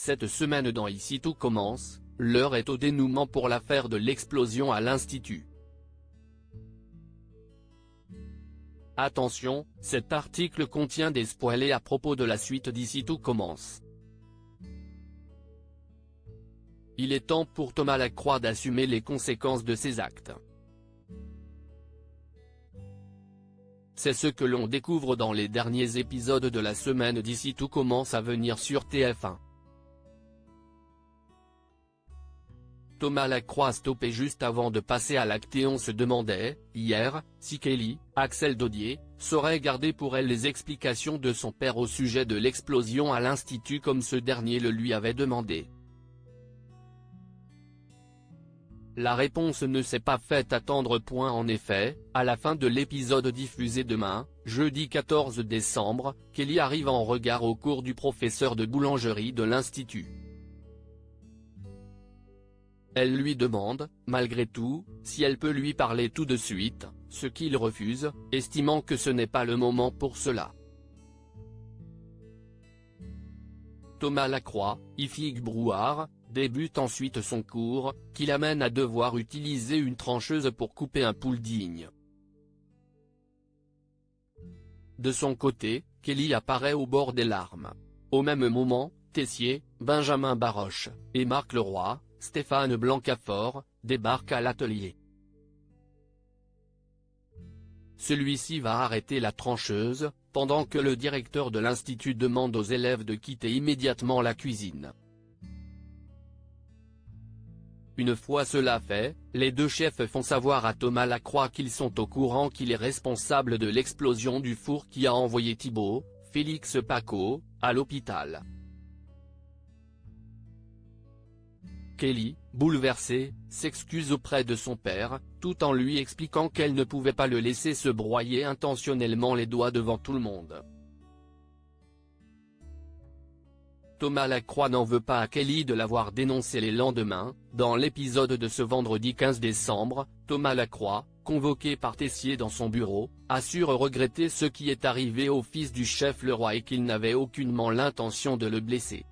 Cette semaine dans Ici tout commence, l'heure est au dénouement pour l'affaire de l'explosion à l'Institut. Attention, cet article contient des spoilers à propos de la suite d'Ici tout commence. Il est temps pour Thomas Lacroix d'assumer les conséquences de ses actes. C'est ce que l'on découvre dans les derniers épisodes de la semaine d'Ici tout commence à venir sur TF1. Thomas Lacroix stoppé juste avant de passer à l'acte et on se demandait, hier, si Kelly, Axel Dodier, saurait garder pour elle les explications de son père au sujet de l'explosion à l'Institut comme ce dernier le lui avait demandé. La réponse ne s'est pas fait attendre. En effet, à la fin de l'épisode diffusé demain, jeudi 14 décembre, Kelly arrive en regard au cours du professeur de boulangerie de l'Institut. Elle lui demande, malgré tout, si elle peut lui parler tout de suite, ce qu'il refuse, estimant que ce n'est pas le moment pour cela. Thomas Lacroix, Ifig Brouard, débute ensuite son cours, qui l'amène à devoir utiliser une trancheuse pour couper un pudding. De son côté, Kelly apparaît au bord des larmes. Au même moment, Tessier, Benjamin Baroche, et Marc Leroy, Stéphane Blancafort, débarquent à l'atelier. Celui-ci va arrêter la trancheuse, pendant que le directeur de l'Institut demande aux élèves de quitter immédiatement la cuisine. Une fois cela fait, les deux chefs font savoir à Thomas Lacroix qu'ils sont au courant qu'il est responsable de l'explosion du four qui a envoyé Thibault, Félix Paco, à l'hôpital. Kelly, bouleversée, s'excuse auprès de son père, tout en lui expliquant qu'elle ne pouvait pas le laisser se broyer intentionnellement les doigts devant tout le monde. Thomas Lacroix n'en veut pas à Kelly de l'avoir dénoncé les lendemains. Dans l'épisode de ce vendredi 15 décembre, Thomas Lacroix, convoqué par Tessier dans son bureau, assure regretter ce qui est arrivé au fils du chef Leroy et qu'il n'avait aucunement l'intention de le blesser.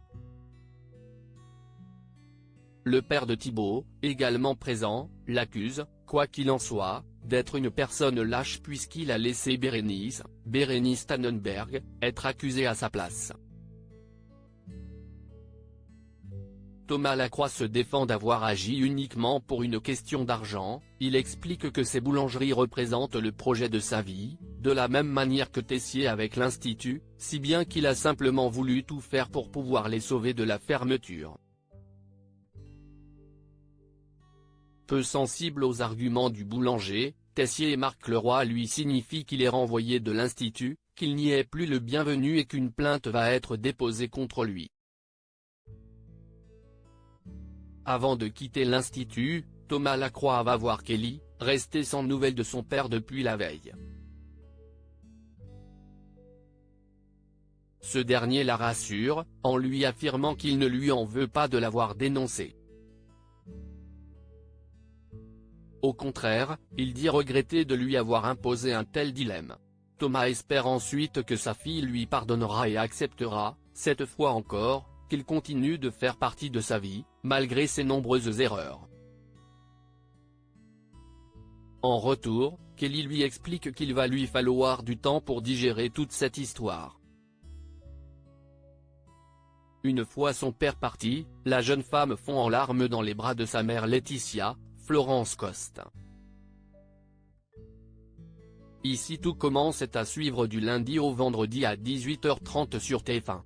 Le père de Thibault, également présent, l'accuse, quoi qu'il en soit, d'être une personne lâche puisqu'il a laissé Bérénice Tannenberg, être accusée à sa place. Thomas Lacroix se défend d'avoir agi uniquement pour une question d'argent. Il explique que ces boulangeries représentent le projet de sa vie, de la même manière que Tessier avec l'Institut, si bien qu'il a simplement voulu tout faire pour pouvoir les sauver de la fermeture. Peu sensible aux arguments du boulanger, Tessier et Marc Leroy lui signifient qu'il est renvoyé de l'Institut, qu'il n'y est plus le bienvenu et qu'une plainte va être déposée contre lui. Avant de quitter l'Institut, Thomas Lacroix va voir Kelly, restée sans nouvelles de son père depuis la veille. Ce dernier la rassure, en lui affirmant qu'il ne lui en veut pas de l'avoir dénoncé. Au contraire, il dit regretter de lui avoir imposé un tel dilemme. Thomas espère ensuite que sa fille lui pardonnera et acceptera, cette fois encore, qu'il continue de faire partie de sa vie, malgré ses nombreuses erreurs. En retour, Kelly lui explique qu'il va lui falloir du temps pour digérer toute cette histoire. Une fois son père parti, la jeune femme fond en larmes dans les bras de sa mère Laetitia, Florence Coste. Ici tout commence est à suivre du lundi au vendredi à 18h30 sur TF1.